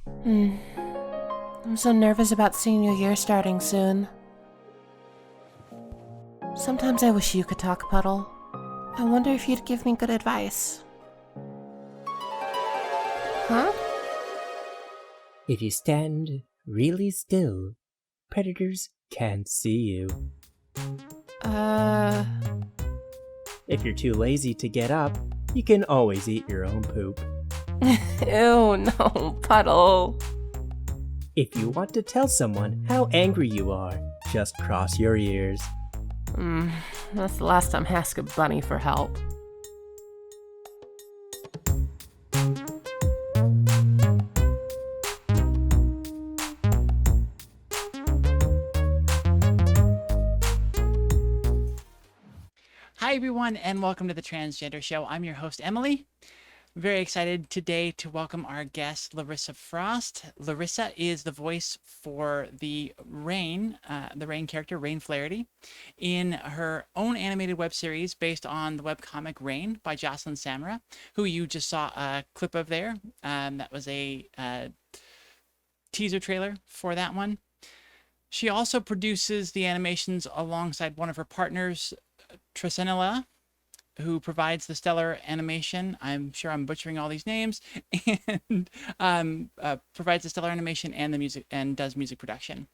Hmm. I'm so nervous about senior year starting soon. Sometimes I wish you could talk, Puddle. I wonder if you'd give me good advice. Huh? If you stand really still, predators can't see you. Uh... If you're too lazy to get up, you can always eat your own poop. Ew, no, Puddle. If you want to tell someone how angry you are, just cross your ears. That's the last time I ask a bunny for help. Hi, everyone, and welcome to the Transgender Show. I'm your host, Emily. Very excited today to welcome our guest, Larissa Frost. Larissa is the voice for the Rain character, Rain Flaherty, in her own animated web series based on the webcomic Rain by Jocelyn Samara, who you just saw a clip of there. That was a teaser trailer for that one. She also produces the animations alongside one of her partners, Tresenella, who provides the stellar animation. I'm sure I'm butchering all these names, and provides the stellar animation and the music and does music production.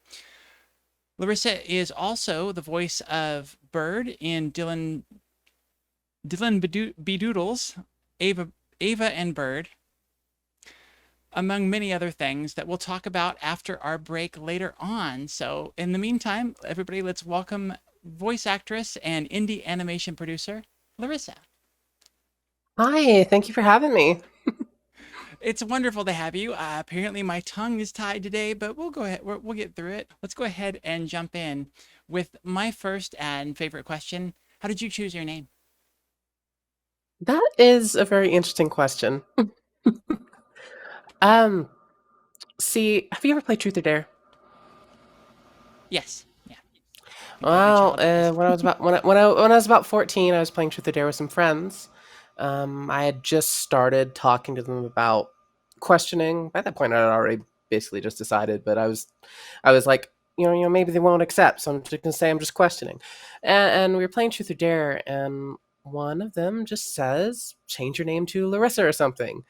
Larissa is also the voice of Bird in Dylanbeedoodle's Ava and Bird, among many other things that we'll talk about after our break later on. So in the meantime, everybody, let's welcome voice actress and indie animation producer, Larissa. Hi, thank you for having me. It's wonderful to have you. Apparently my tongue is tied today, but we'll go ahead. We'll get through it. Let's go ahead and jump in with my first and favorite question. How did you choose your name? That is a very interesting question. um, see, have you ever played Truth or Dare? Yes. Yeah. I think every Well, child does. when I was about when I was about 14, I was playing Truth or Dare with some friends. I had just started talking to them about questioning. By that point, I had already basically just decided, but I was like, maybe they won't accept, so I'm just gonna say I'm just questioning. And we were playing Truth or Dare, and one of them just says, "Change your name to Larissa or something."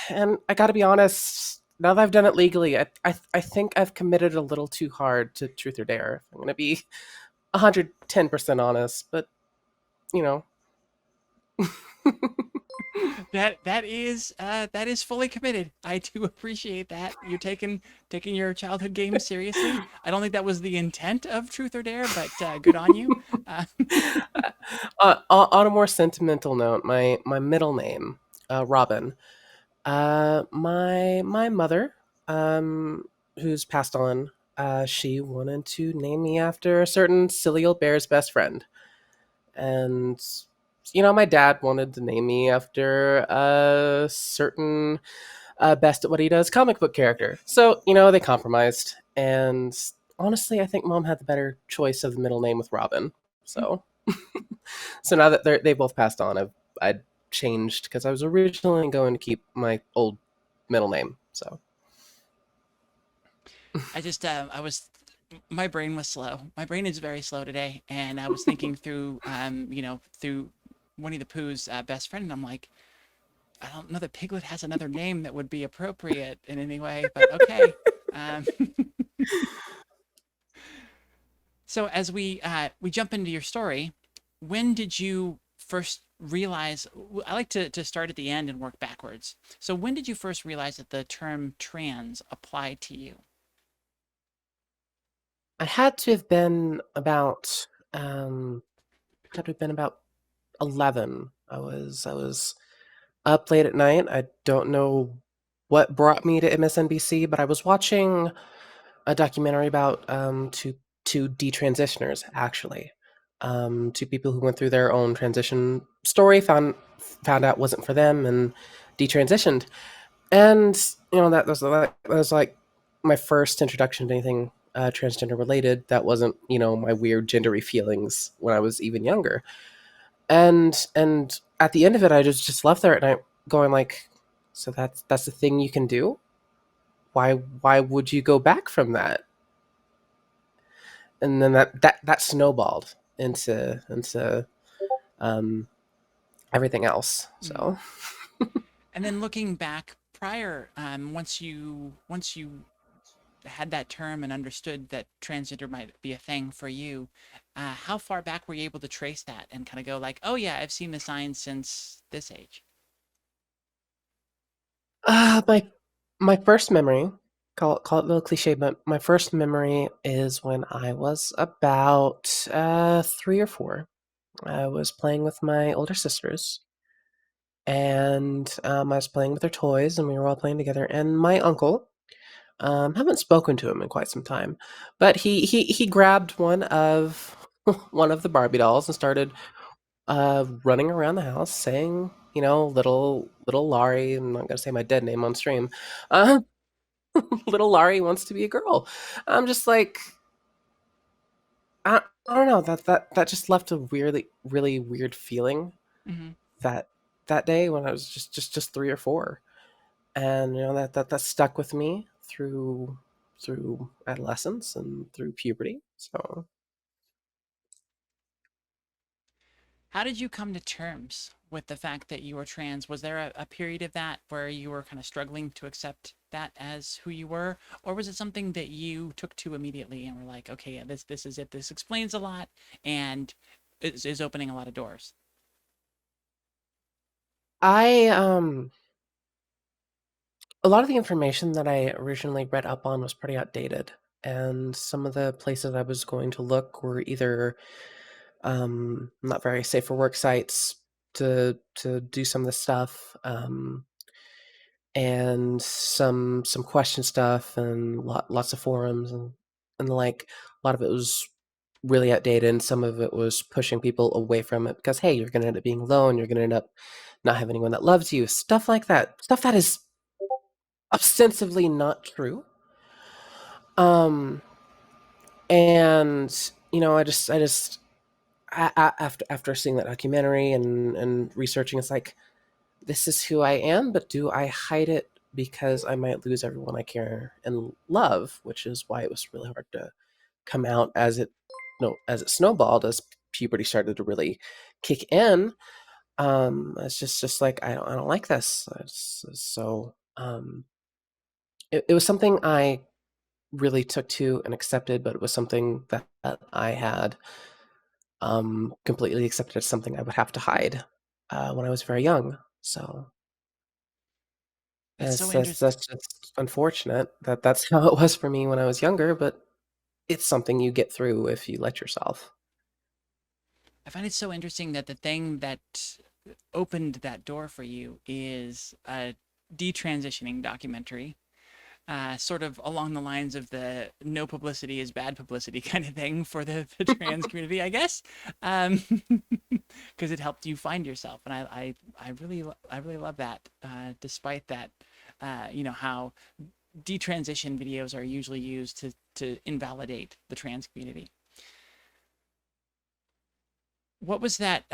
And I got to be honest. Now that I've done it legally, I think I've committed a little too hard to Truth or Dare. I'm gonna be 110% honest, but you know. That is fully committed. I do appreciate that. You're taking your childhood games seriously. I don't think that was the intent of Truth or Dare, but good on you. Uh, On a more sentimental note, my middle name, Robin. My mother, who's passed on, she wanted to name me after a certain silly old bear's best friend, and my dad wanted to name me after a certain best at what he does comic book character. So they compromised, and honestly, I think mom had the better choice of the middle name with Robin. So, so now that they both passed on, I changed because I was originally going to keep my old middle name. So I was, my brain was slow. My brain is very slow today, and I was thinking through, through Winnie the Pooh's best friend, and I'm like, I don't know that Piglet has another name that would be appropriate in any way, but okay. Um, so as we jump into your story, when did you first realize? I like to start at the end and work backwards. So when did you first realize that the term trans applied to you? I had to have been about had to have been about 11. I was up late at night. I don't know what brought me to MSNBC, but I was watching a documentary about two detransitioners, actually. Two people who went through their own transition story, found out wasn't for them, and detransitioned. And that was like my first introduction to anything transgender related. That wasn't my weird gendery feelings when I was even younger. And at the end of it, I just left there at night going like, So that's the thing you can do. Why would you go back from that? And then that snowballed into um, everything else. Mm. So And then looking back prior, once you had that term and understood that transgender might be a thing for you, how far back were you able to trace that and kind of go like, oh yeah, I've seen the signs since this age? my first memory, call it a little cliche, but my first memory is when I was about 3 or 4. I was playing with my older sisters, and I was playing with their toys, and we were all playing together. And my uncle, haven't spoken to him in quite some time, but he grabbed one of one of the Barbie dolls and started running around the house saying, little Laurie. I'm not gonna say my dead name on stream. Uh, little Laurie wants to be a girl. I'm just like, I don't know, that just left a really weird feeling Hmm. that that day when I was just 3 or 4, and that stuck with me through adolescence and through puberty. So How did you come to terms with the fact that you were trans? Was there a period of that where you were kind of struggling to accept that as who you were, or was it something that you took to immediately and were like, okay, yeah, this is it. This explains a lot and is opening a lot of doors. I a lot of the information that I originally read up on was pretty outdated, and some of the places I was going to look were either not very safe for work sites to do some of this stuff, and some question stuff, and lots of forums, and like a lot of it was really outdated, and some of it was pushing people away from it because, hey, you're going to end up being alone, you're going to end up not having anyone that loves you, stuff like that, stuff that is ostensibly not true. Um, and after seeing that documentary and researching, it's like, this is who I am, but do I hide it because I might lose everyone I care and love? Which is why it was really hard to come out as it no as it snowballed, as puberty started to really kick in. It's just like, I don't like this. It was something I really took to and accepted, but it was something that I had completely accepted as something I would have to hide when I was very young. So That's so that's interesting. just unfortunate that that's how it was for me when I was younger, but it's something you get through if you let yourself. I find it so interesting that the thing that opened that door for you is a detransitioning documentary, sort of along the lines of the no publicity is bad publicity kind of thing for the trans community, I guess, because it helped you find yourself, and I really love that. Despite that, how detransition videos are usually used to invalidate the trans community. What was that?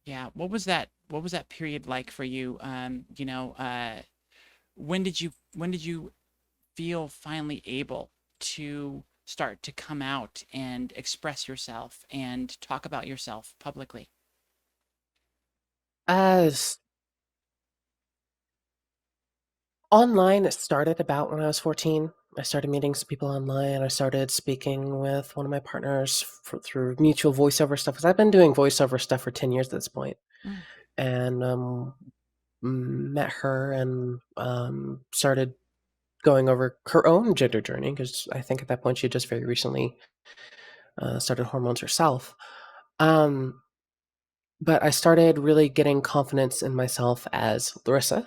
Yeah, what was that period like for you? When did you feel finally able to start to come out and express yourself and talk about yourself publicly? As online, it started about when I was 14. I started meeting some people online. I started speaking with one of my partners through mutual voiceover stuff, because I've been doing voiceover stuff for 10 years at this point. Mm. And met her and started going over her own gender journey, because I think at that point she had just very recently started hormones herself. Um, but I started really getting confidence in myself as Larissa,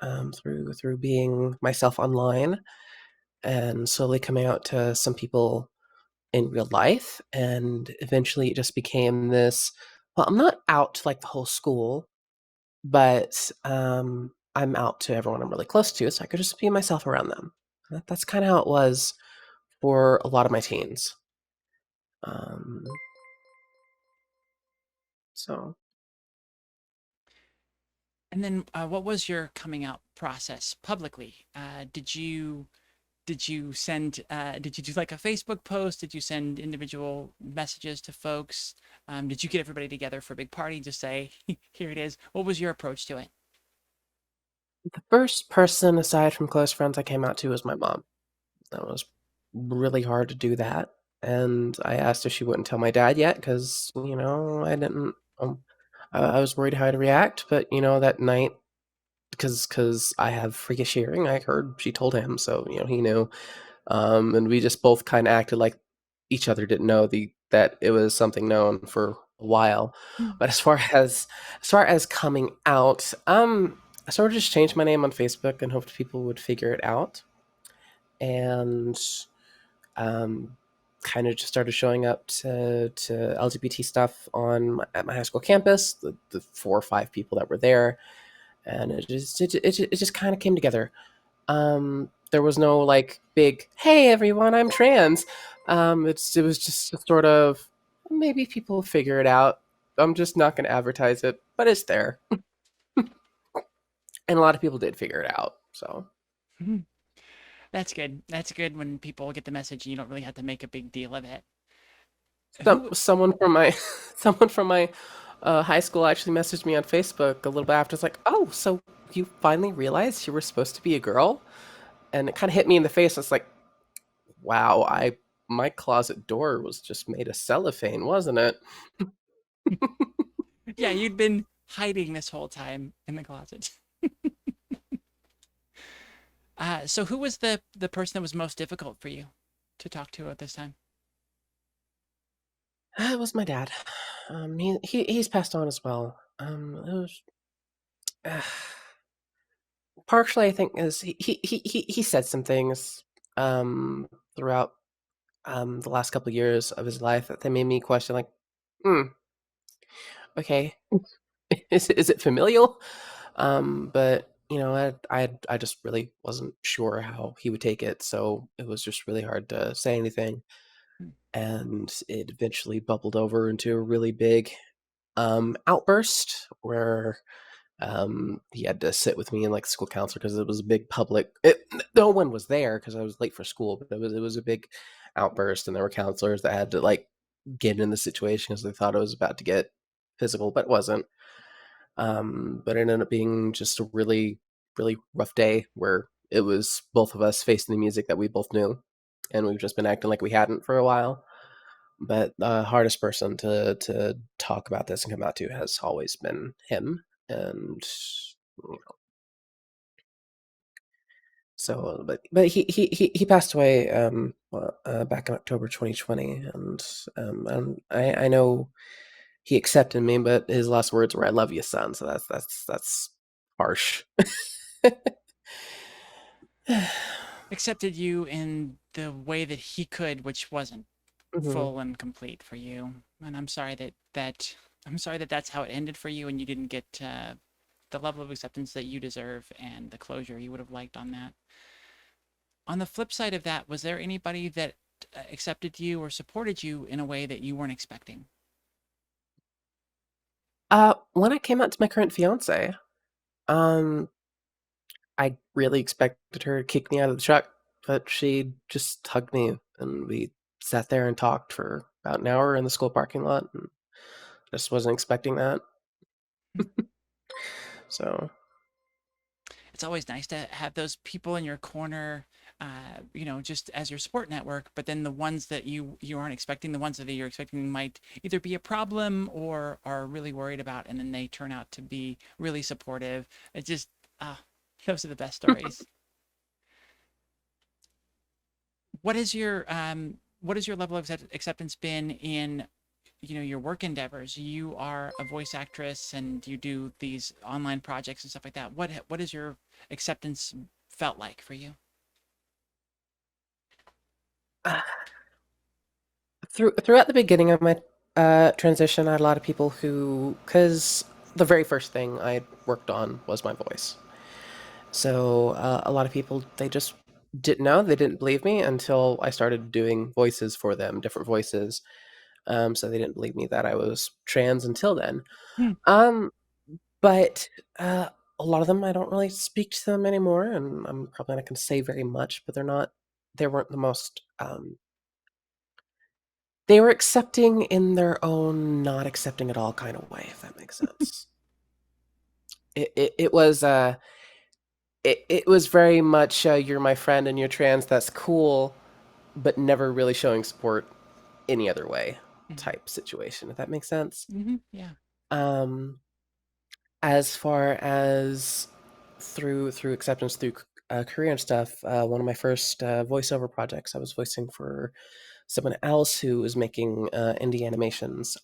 through being myself online and slowly coming out to some people in real life. And eventually it just became this, well, I'm not out to like the whole school, but I'm out to everyone I'm really close to, so I could just be myself around them. That's kind of how it was for a lot of my teens. Um, so And then, what was your coming out process publicly? Did you send did you do like a Facebook post? Did you send individual messages to folks? Did you get everybody together for a big party to say, here it is? What was your approach to it? The first person aside from close friends I came out to was my mom. That was really hard to do that. And I asked if she wouldn't tell my dad yet because, I didn't, I was worried how to react. But, that night, because I have freakish hearing, I heard she told him. So, he knew. And we just both kind of acted like each other didn't know that it was something known for a while. Hmm. But as far as coming out, I sort of just changed my name on Facebook and hoped people would figure it out. And um, kind of just started showing up to LGBT stuff at my high school campus. The 4 or 5 people that were there, and it just kind of came together. There was no like big "Hey everyone, I'm trans." It was just a sort of maybe people will figure it out. I'm just not going to advertise it, but it's there, and a lot of people did figure it out. So That's good. That's good when people get the message and you don't really have to make a big deal of it. Who someone from my someone from my high school actually messaged me on Facebook a little bit after. It's like, oh, so you finally realized you were supposed to be a girl, and it kind of hit me in the face. It's like, wow, I my closet door was just made of cellophane, wasn't it? Yeah, you'd been hiding this whole time in the closet. So who was the person that was most difficult for you to talk to at this time? It was my dad. He's passed on as well. It was partially, I think, is he said some things throughout the last couple of years of his life that they made me question, like, hmm, okay, is it familial? But I just really wasn't sure how he would take it, so it was just really hard to say anything. Hmm. And it eventually bubbled over into a really big outburst where he had to sit with me and like school counselor because it was a big no one was there because I was late for school, but it was a big outburst, and there were counselors that had to like get in the situation because they thought it was about to get physical, but it wasn't. But it ended up being just a really, really rough day where it was both of us facing the music that we both knew, and we've just been acting like we hadn't for a while. But the hardest person to talk about this and come out to has always been him, and so, but he passed away back in October 2020, and I know he accepted me, but his last words were "I love you, son." So that's harsh. Accepted you in the way that he could, which wasn't Hmm. full and complete for you. And I'm sorry that that's how it ended for you, and you didn't get the level of acceptance that you deserve and the closure you would have liked on that. On the flip side of that, was there anybody that accepted you or supported you in a way that you weren't expecting? When I came out to my current fiance, um, I really expected her to kick me out of the truck, but she just hugged me, and we sat there and talked for about an hour in the school parking lot, and just wasn't expecting that. So, It's always nice to have those people in your corner, just as your support network. But then the ones that you aren't expecting, the ones that you're expecting might either be a problem or are really worried about, and then they turn out to be really supportive. It just those are the best stories. What is your level of acceptance been in your work endeavors? You are a voice actress and you do these online projects and stuff like that. What is your acceptance felt like for you? throughout the beginning of my transition, I had a lot of people who, because the very first thing I worked on was my voice. So a lot of people, they just didn't know, they didn't believe me until I started doing voices for them, different voices. So they didn't believe me that I was trans until then. Hmm. Um, but uh, a lot of them I don't really speak to them anymore, and I'm probably not going to say very much, but they weren't the most they were accepting in their own not accepting at all kind of way, if that makes sense. It was it was very much you're my friend and you're trans, that's cool, but never really showing support any other way Mhm. type situation, if that makes sense. Yeah. Um, as far as through acceptance through career and stuff, one of my first voiceover projects, I was voicing for someone else who was making indie animations.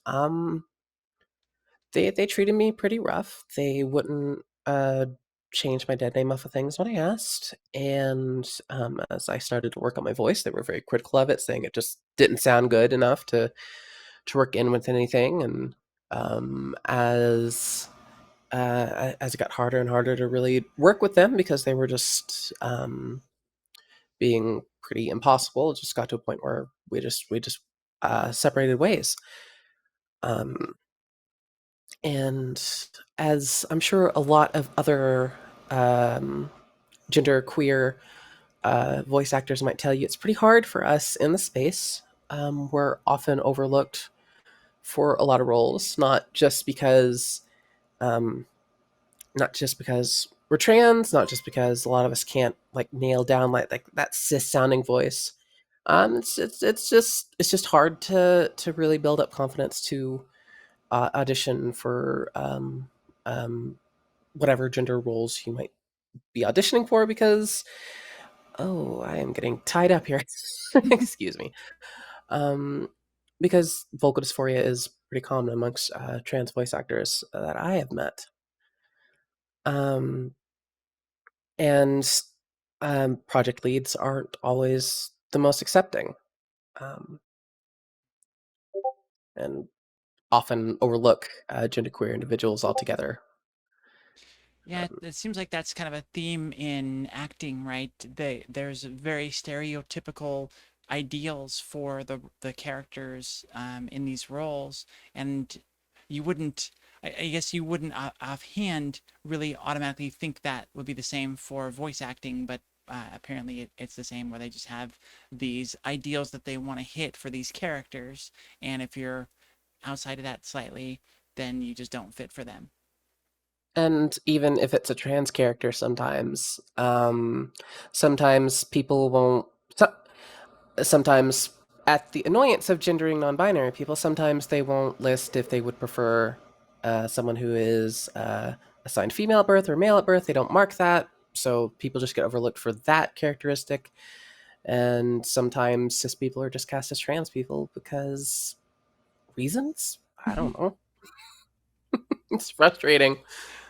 They treated me pretty rough. They wouldn't change my dead name off of things when I asked, and as I started to work on my voice, they were very critical of it, saying it just didn't sound good enough to work in with anything. And as it got harder and harder to really work with them because they were just being pretty impossible, it just got to a point where we just separated ways. Um, and as I'm sure a lot of other um, gender queer voice actors might tell you, it's pretty hard for us in the space. We're often overlooked for a lot of roles, um, not just because we're trans, not just because a lot of us can't like nail down like that cis sounding voice. It's just hard to really build up confidence to audition for whatever gender roles you might be auditioning for because oh, I am getting tied up here. Excuse me. Um, because vocal dysphoria is pretty common amongst trans voice actors that I have met. Um, and project leads aren't always the most accepting, um, and often overlook genderqueer individuals altogether. Yeah, it seems like that's kind of a theme in acting, right? There's very stereotypical ideals for the characters in these roles, and you wouldn't, I guess you wouldn't offhand really automatically think that would be the same for voice acting, but apparently it's the same where they just have these ideals that they want to hit for these characters, and if you're outside of that slightly, then you just don't fit for them. And even if it's a trans character, sometimes people won't. Sometimes, at the annoyance of gendering non-binary people, sometimes they won't list if they would prefer someone who is assigned female at birth or male at birth. They don't mark that, so people just get overlooked for that characteristic. And sometimes cis people are just cast as trans people because reasons. I don't know. It's frustrating.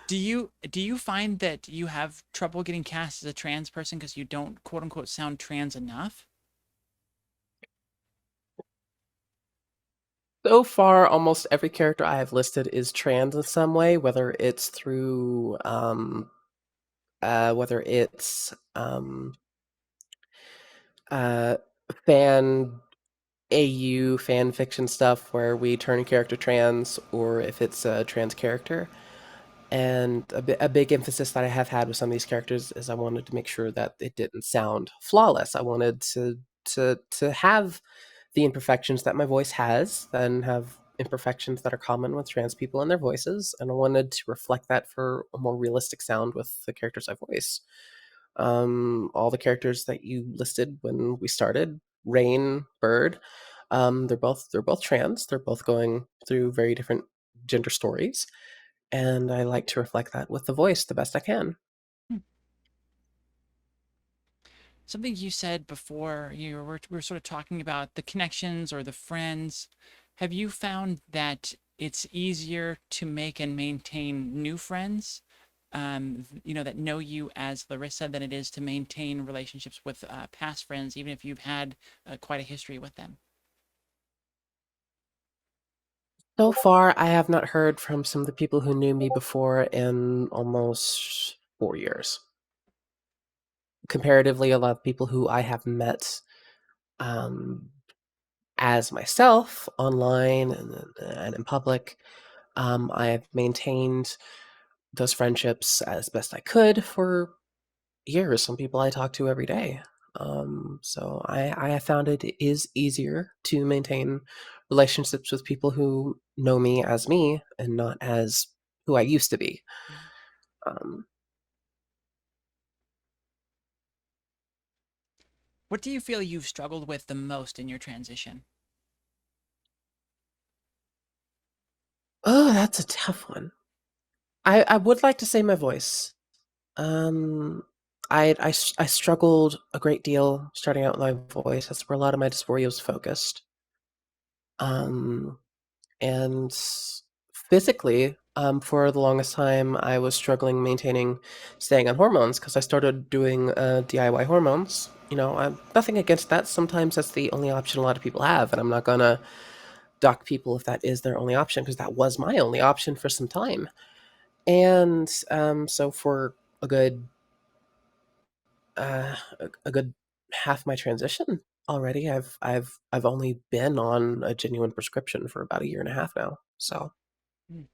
Do you find that you have trouble getting cast as a trans person because you don't quote unquote sound trans enough? So far, almost every character I have listed is trans in some way, whether it's through whether it's uh, fan fan fiction stuff where we turn a character trans, or if it's a trans character. And a big emphasis that I have had with some of these characters is I wanted to make sure that it didn't sound flawless. I wanted to have the imperfections that my voice has, then have imperfections that are common with trans people in their voices, and I wanted to reflect that for a more realistic sound with the characters I voice. All the characters that you listed when we started, Rain, Bird, they're both trans. They're both going through very different gender stories, and I like to reflect that with the voice the best I can. Hmm. Something you said before, we were sort of talking about the connections or the friends. Have you found that it's easier to make and maintain new friends, that know you as Larissa than it is to maintain relationships with past friends, even if you've had quite a history with them? So far, I have not heard from some of the people who knew me before in almost 4 years. Comparatively, a lot of people who I have met um, as myself online and in public, I have maintained those friendships as best I could for years. Some people I talk to every day. So I have found it is easier to maintain relationships with people who know me and not as who I used to be. Mm. Um, What do you feel you've struggled with the most in your transition? oh, that's a tough one. I would like to say my voice. Um, I struggled a great deal starting out with my voice. That's where a lot of my dysphoria was focused. Um, and physically, for the longest time, I was struggling maintaining staying on hormones because I started doing DIY hormones. You know, I'm nothing against that. Sometimes that's the only option a lot of people have, and I'm not gonna dock people if that is their only option because that was my only option for some time. And so for a good a good half my transition already, I've only been on a genuine prescription for about a year and a half now. So Mm.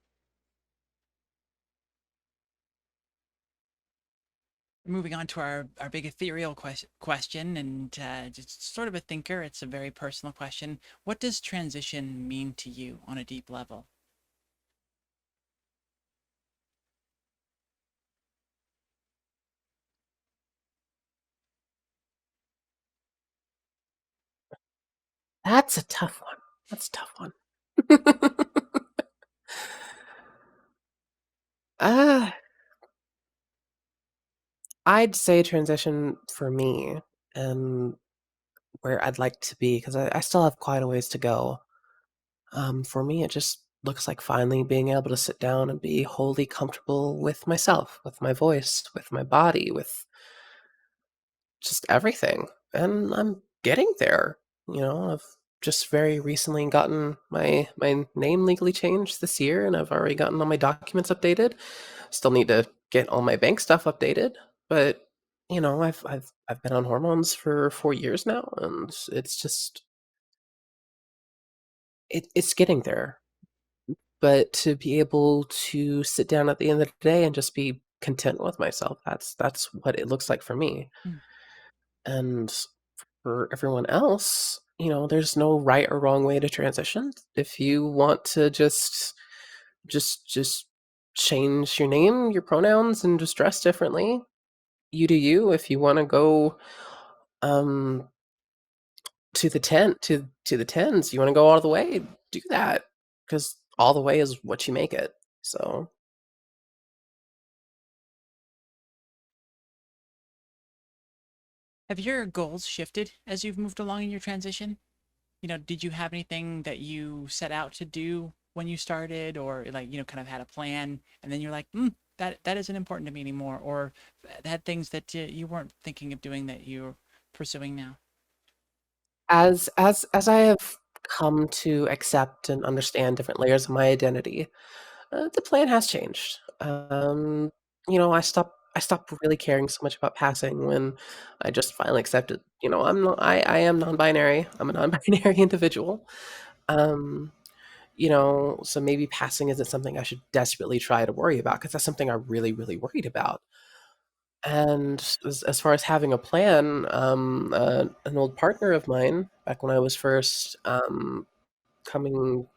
Moving on to our big ethereal question, and just sort of a thinker. It's a very personal question. What does transition mean to you on a deep level? that's a tough one. That's a tough one. uh, I'd say transition for me and where I'd like to be because I still have quite a ways to go. For me, it just looks like finally being able to sit down and be wholly comfortable with myself, with my voice, with my body, with just everything. And I'm getting there. You know, I've just very recently gotten my name legally changed this year, and I've already gotten all my documents updated. Still need to get all my bank stuff updated, but you know, I've been on hormones for 4 years now, and it's just it's getting there. But to be able to sit down at the end of the day and just be content with myself, that's what it looks like for me. Mm. And for everyone else, you know, there's no right or wrong way to transition. If you want to just change your name, your pronouns, and just dress differently, you do you. If you want to go um to the to the tens, you want to go all the way, do that because all the way is what you make it. So Have your goals shifted as you've moved along in your transition? Did you have anything that you set out to do when you started, or like, kind of had a plan, and then you're like, that isn't important to me anymore, or had things that you weren't thinking of doing that you're pursuing now? as I have come to accept and understand different layers of my identity, the plan has changed. You know, I stopped really caring so much about passing when I just finally accepted. You know, I am non-binary. I'm a non-binary individual. Um, you know, so maybe passing isn't something I should desperately try to worry about because that's something I'm really worried about. And as far as having a plan, an old partner of mine back when I was first coming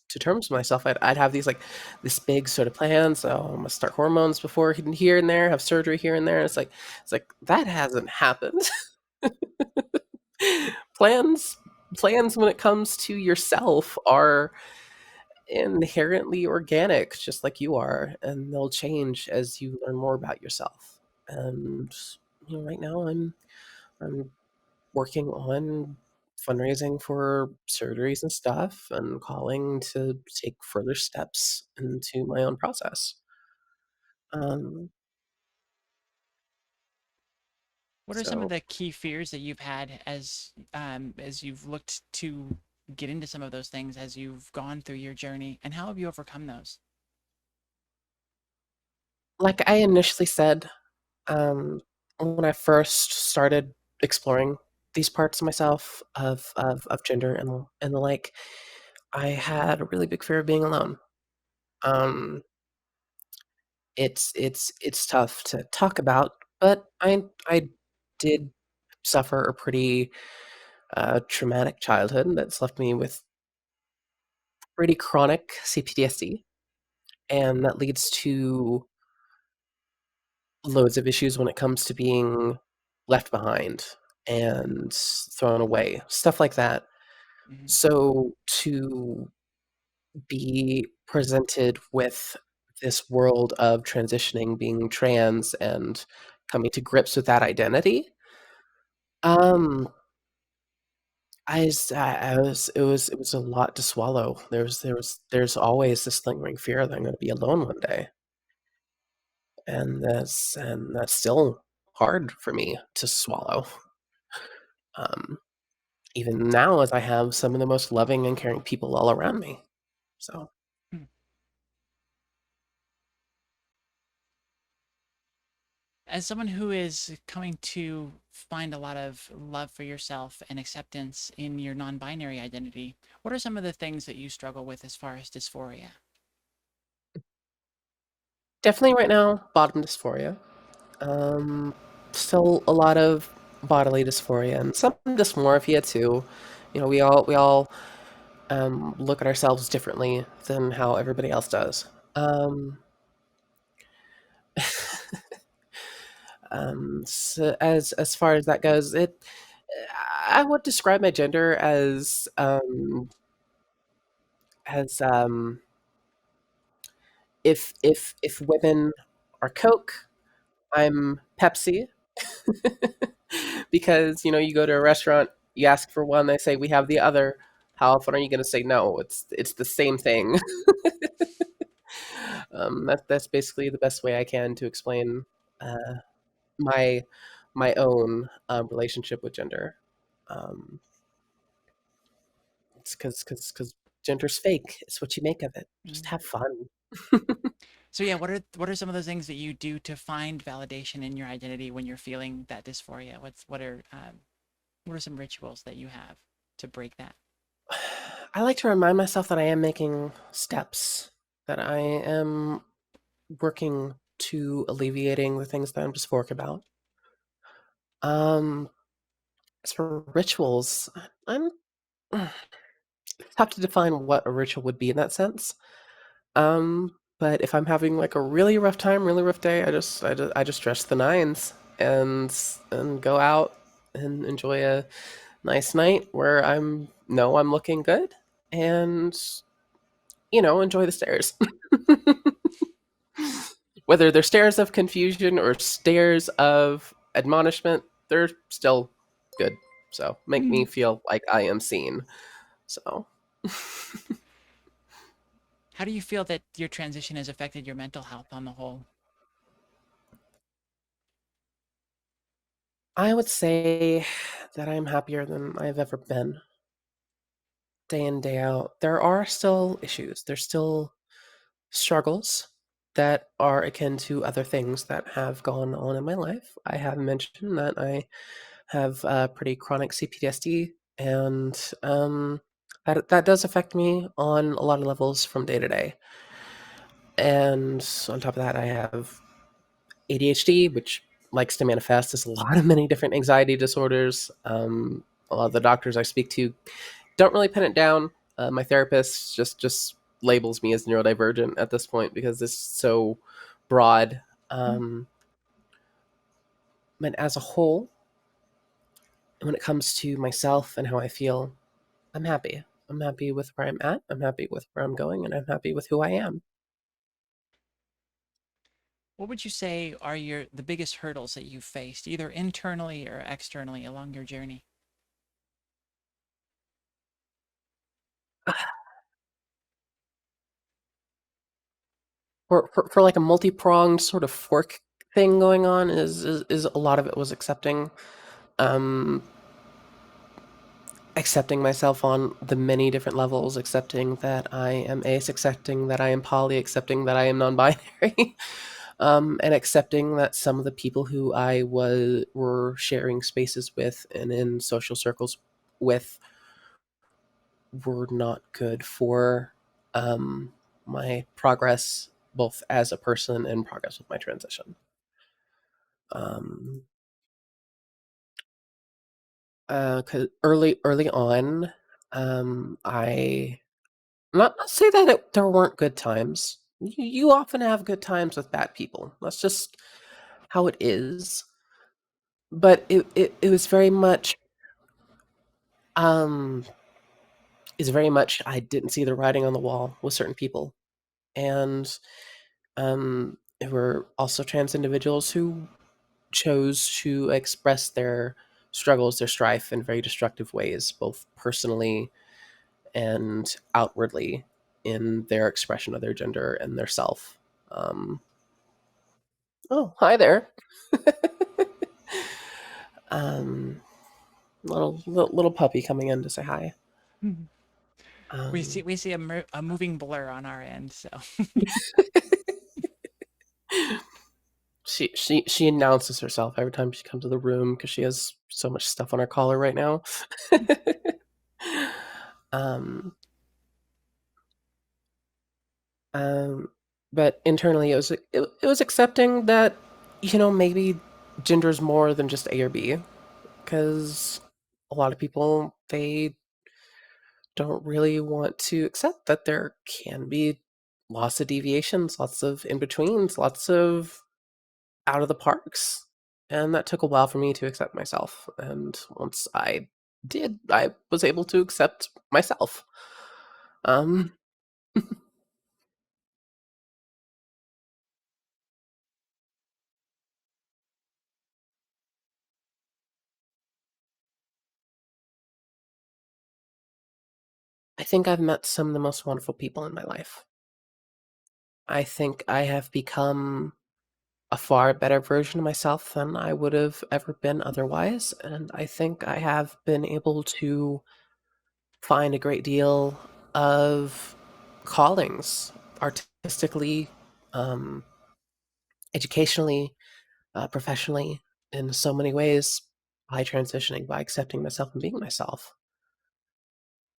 to terms with myself, I'd have these like this big sort of plan. So I'm gonna start hormones before here and there, have surgery here and there. It's like that hasn't happened. plans plans when it comes to yourself are inherently organic, just like you are, and they'll change as you learn more about yourself. And you know, right now I'm working on fundraising for surgeries and stuff and calling to take further steps into my own process. Um, What are some of so the key fears that you've had as you've looked to get into some of those things as you've gone through your journey, and how have you overcome those? like I initially said, when I first started exploring these parts of myself of gender and the like, I had a really big fear of being alone. Um, it's tough to talk about, but I did suffer a pretty traumatic childhood that's left me with pretty chronic CPTSD, and that leads to loads of issues when it comes to being left behind and thrown away, stuff like that. Mhm. So to be presented with this world of transitioning, being trans, and coming to grips with that identity, um, I was it was a lot to swallow. There's always this lingering fear that I'm going to be alone one day, and that's still hard for me to swallow. Um, Even now, as I have some of the most loving and caring people all around me. So Hmm. As someone who is coming to find a lot of love for yourself and acceptance in your non-binary identity, what are some of the things that you struggle with as far as dysphoria? definitely right now, bottom dysphoria. Um, Still a lot of bodily dysphoria and some dysmorphia too. You know, we all look at ourselves differently than how everybody else does. Um, so as far as that goes, it I would describe my gender as if women are Coke, I'm Pepsi. Because, you know, you go to a restaurant, you ask for one, they say we have the other. How often are you going to say no? It's the same thing. That's basically the best way I can to explain uh, my my own relationship with gender. Um, it's because gender's fake. It's what you make of it. Just Mm. have fun. So yeah, what are some of those things that you do to find validation in your identity when you're feeling that dysphoria? What are some rituals that you have to break that? I like to remind myself that I am making steps, that I am working to alleviating the things that I'm dysphoric about. Um, as for rituals, I'm tough to define what a ritual would be in that sense. But if I'm having like a really rough time, really rough day, I just dress the nines and go out and enjoy a nice night where I'm looking good and enjoy the stairs. Whether they're stares of confusion or stares of admonishment, they're still good. So make me Mm. feel like I am seen. So How do you feel that your transition has affected your mental health on the whole? I would say that I'm happier than I've ever been, day in, day out. There are still issues. There's still struggles that are akin to other things that have gone on in my life. I have mentioned that I have pretty chronic CPTSD, and that does affect me on a lot of levels from day to day. And on top of that, I have ADHD, which likes to manifest as a lot of many different anxiety disorders. A lot of the doctors I speak to don't really pin it down. My therapist just labels me as neurodivergent at this point because it's so broad. Mm. Um, but as a whole, when it comes to myself and how I feel, I'm happy. I'm happy with where I'm at. I'm happy with where I'm going, and I'm happy with who I am. What would you say are the biggest hurdles that you've faced, either internally or externally along your journey? For like a multi-pronged sort of fork thing going on is a lot of it was um accepting myself on the many different levels, accepting that I am ace, accepting that I am poly, accepting that I am non-binary, and accepting that some of the people who I were sharing spaces with and in social circles with were not good for um, my progress both as a person and progress with my transition. Um, 'Cause early on, I not say that there weren't good times. You often have good times with bad people. That's just how it is. But it was very much um is very much I didn't see the writing on the wall with certain people. And there were also trans individuals who chose to express their struggles, their strife in very destructive ways, both personally and outwardly in their expression of their gender and their self. Um, oh, hi there. um, little puppy coming in to say hi. Mhm. We see Um, we see a moving blur on our end, so she announces herself every time she comes to the room because she has so much stuff on her collar right now. um, um, but internally, it was accepting that maybe gender's more than just A or B, because a lot of people they don't really want to accept that there can be lots of deviations, lots of in betweens, lots of out of the parks. And that took a while for me to accept myself. And once I did, I was able to accept myself. Um, I think I've met some of the most wonderful people in my life. I think I have become a far better version of myself than I would have ever been otherwise. And I think I have been able to find a great deal of callings artistically, um, educationally, professionally, in so many ways by transitioning, by accepting myself and being myself.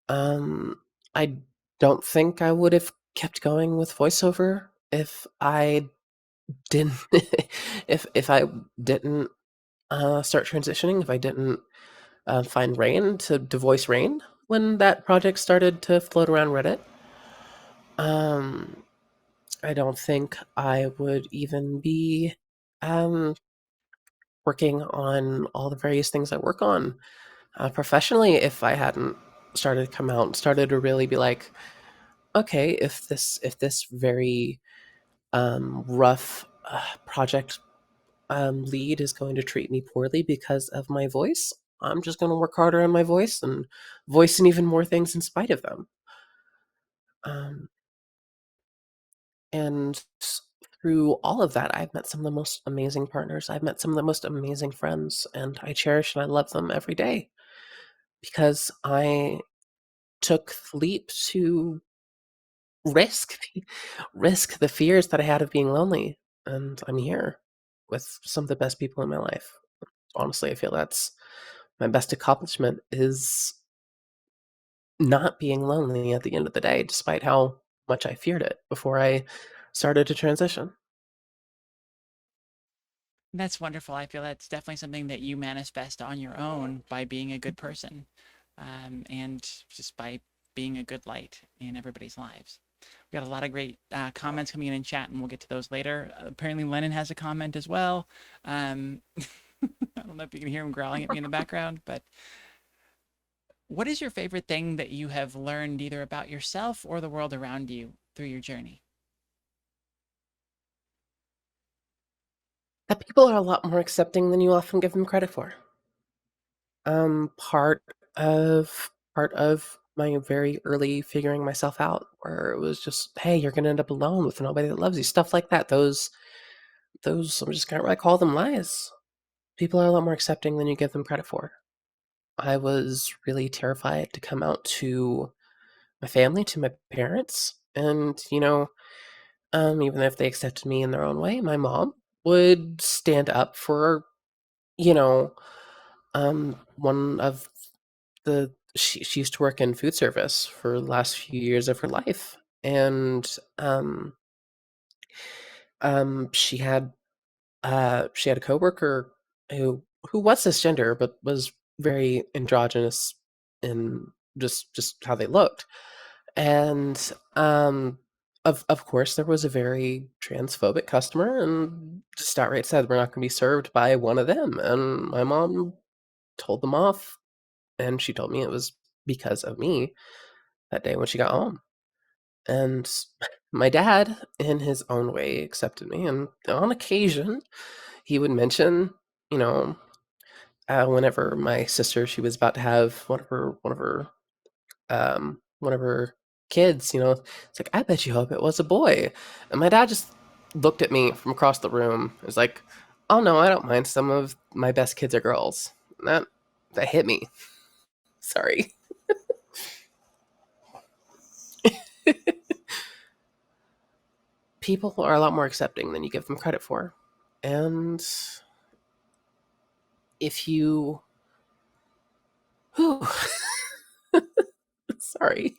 Um, I don't think I would have kept going with voiceover if I didn't if I didn't start transitioning, if I didn't find Rain to voice Rain when that project started to float around Reddit. Um, I don't think I would even be um, working on all the various things I work on professionally if I hadn't started to come out and started to really be like, okay, if this very rough project lead is going to treat me poorly because of my voice, I'm just going to work harder on my voice and voicing even more things in spite of them. Um, and through all of that, I've met some of the most amazing partners. I've met some of the most amazing friends, and I cherish and I love them every day because I took the leap to risk risk the fears that I had of being lonely, and I'm here with some of the best people in my life. Honestly, I feel that's my best accomplishment is not being lonely at the end of the day, despite how much I feared it before I started to transition. that's wonderful. I feel that's definitely something that you manifest on your own by being a good person, and just by being a good light in everybody's lives. We got a lot of great comments coming in chat, and we'll get to those later. Apparently, Lennon has a comment as well. I don't know if you can hear him growling at me in the background, but what is your favorite thing that you have learned either about yourself or the world around you through your journey? That people are a lot more accepting than you often give them credit for. Part of my very early figuring myself out, where it was just, hey, you're gonna end up alone with nobody that loves you, stuff like that. Those I'm just gonna really call them lies. People are a lot more accepting than you give them credit for. I was really terrified to come out to my family, to my parents, and even if they accepted me in their own way, my mom would stand up for you know one of she used to work in food service for the last few years of her life, and She had a coworker who was cisgender but was very androgynous in just how they looked. And of course there was a very transphobic customer and just outright said we're not going to be served by one of them. And my mom told them off, and she told me it was because of me that day when she got home. And my dad, in his own way, accepted me. And on occasion, he would mention, you know, whenever my sister, she was about to have one of her kids, it's like, I bet you hope it was a boy. And my dad just looked at me from across the room. It was like, oh no, I don't mind. Some of my best kids are girls. And that hit me. Sorry. People are a lot more accepting than you give them credit for. And if you whew, sorry.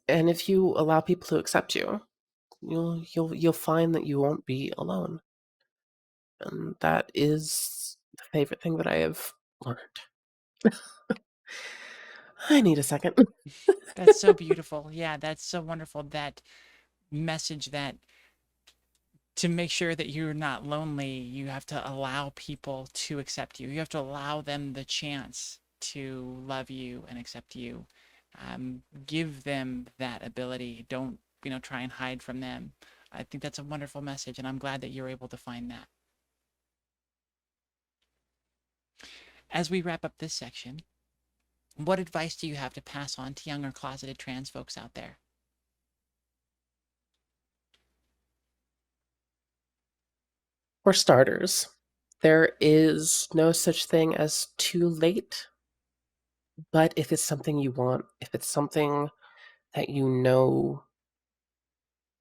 And if you allow people to accept you, you'll find that you won't be alone. And that is the favorite thing that I have learned. I need a second. That's so beautiful. Yeah, that's so wonderful. That message that to make sure that you're not lonely, you have to allow people to accept you. You have to allow them the chance to love you and accept you. Give them that ability. Don't, try and hide from them. I think that's a wonderful message, and I'm glad that you're able to find that. As we wrap up this section, what advice do you have to pass on to younger closeted trans folks out there? For starters, there is no such thing as too late. But if it's something you want, if it's something that you know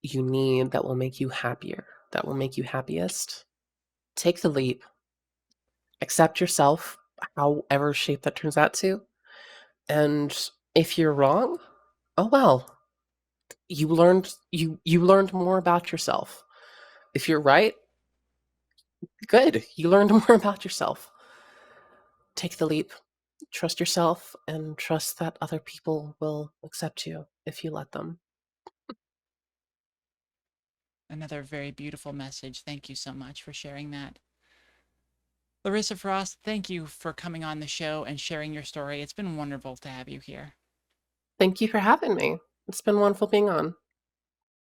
you need that will make you happier, that will make you happiest, take the leap. Accept yourself, however shape that turns out to. And if you're wrong, oh well. You learned more about yourself. If you're right, good. You learned more about yourself. Take the leap. Trust yourself and trust that other people will accept you if you let them. Another very beautiful message. Thank you so much for sharing that. Larissa Frost, thank you for coming on the show and sharing your story. It's been wonderful to have you here. Thank you for having me. It's been wonderful being on.